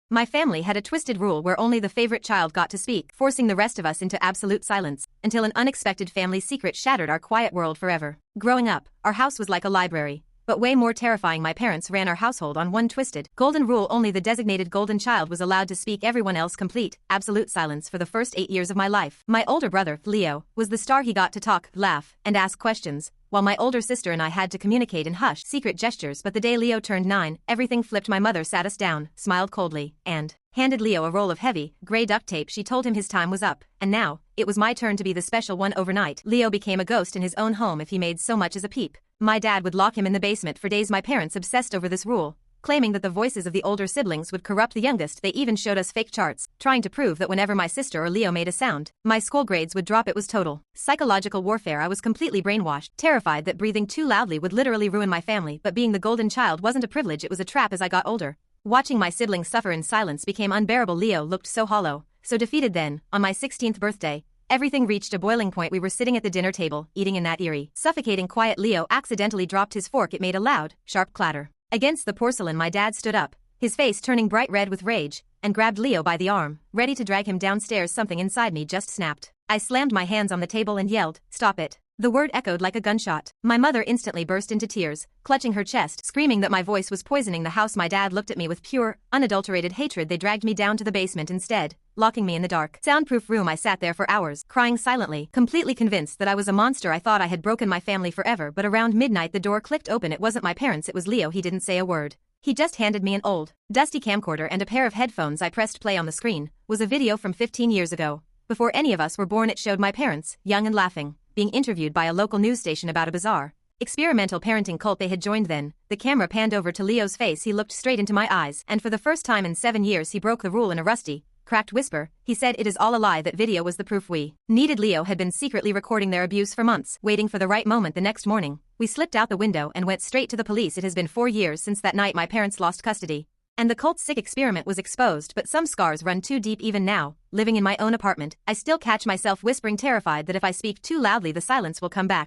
My family had a twisted rule where only the favorite child got to speak, forcing the rest of us into absolute silence, until an unexpected family secret shattered our quiet world forever. Growing up, our house was like a library. But way more terrifying, my parents ran our household on one twisted, golden rule: only the designated golden child was allowed to speak, everyone else complete, absolute silence for the first 8 years of my life. My older brother, Leo, was the star. He got to talk, laugh, and ask questions, while my older sister and I had to communicate in hushed, secret gestures. But the day Leo turned 9, everything flipped. My mother sat us down, smiled coldly, and handed Leo a roll of heavy, gray duct tape. She told him his time was up, and now, it was my turn to be the special one. Overnight, Leo became a ghost in his own home. If he made so much as a peep, my dad would lock him in the basement for days. My parents obsessed over this rule, claiming that the voices of the older siblings would corrupt the youngest. They even showed us fake charts, trying to prove that whenever my sister or Leo made a sound, my school grades would drop. It was total psychological warfare. I was completely brainwashed, terrified that breathing too loudly would literally ruin my family. But being the golden child wasn't a privilege, it was a trap. As I got older, watching my siblings suffer in silence became unbearable. Leo looked so hollow, so defeated. Then, on my 16th birthday, everything reached a boiling point. We were sitting at the dinner table, eating in that eerie, suffocating quiet. Leo accidentally dropped his fork. It made a loud, sharp clatter against the porcelain. My dad stood up, his face turning bright red with rage, and grabbed Leo by the arm, ready to drag him downstairs. Something inside me just snapped. I slammed my hands on the table and yelled, "Stop it." The word echoed like a gunshot. My mother instantly burst into tears, clutching her chest, screaming that my voice was poisoning the house. My dad looked at me with pure, unadulterated hatred. They dragged me down to the basement instead, locking me in the dark, soundproof room. I sat there for hours, crying silently, completely convinced that I was a monster. I thought I had broken my family forever. But around midnight the door clicked open. It wasn't my parents, it was Leo. He didn't say a word. He just handed me an old, dusty camcorder and a pair of headphones. I pressed play. On the screen was a video from 15 years ago, before any of us were born. It showed my parents, young and laughing, being interviewed by a local news station about a bizarre, experimental parenting cult they had joined. Then, the camera panned over to Leo's face. He looked straight into my eyes, and for the first time in 7 years he broke the rule. In a rusty, cracked whisper, he said, "It is all a lie. That video was the proof we needed." Leo had been secretly recording their abuse for months, waiting for the right moment. The next morning, we slipped out the window and went straight to the police. It has been 4 years since that night my parents lost custody, and the cult's sick experiment was exposed. But some scars run too deep. Even now, living in my own apartment, I still catch myself whispering, terrified that if I speak too loudly the silence will come back.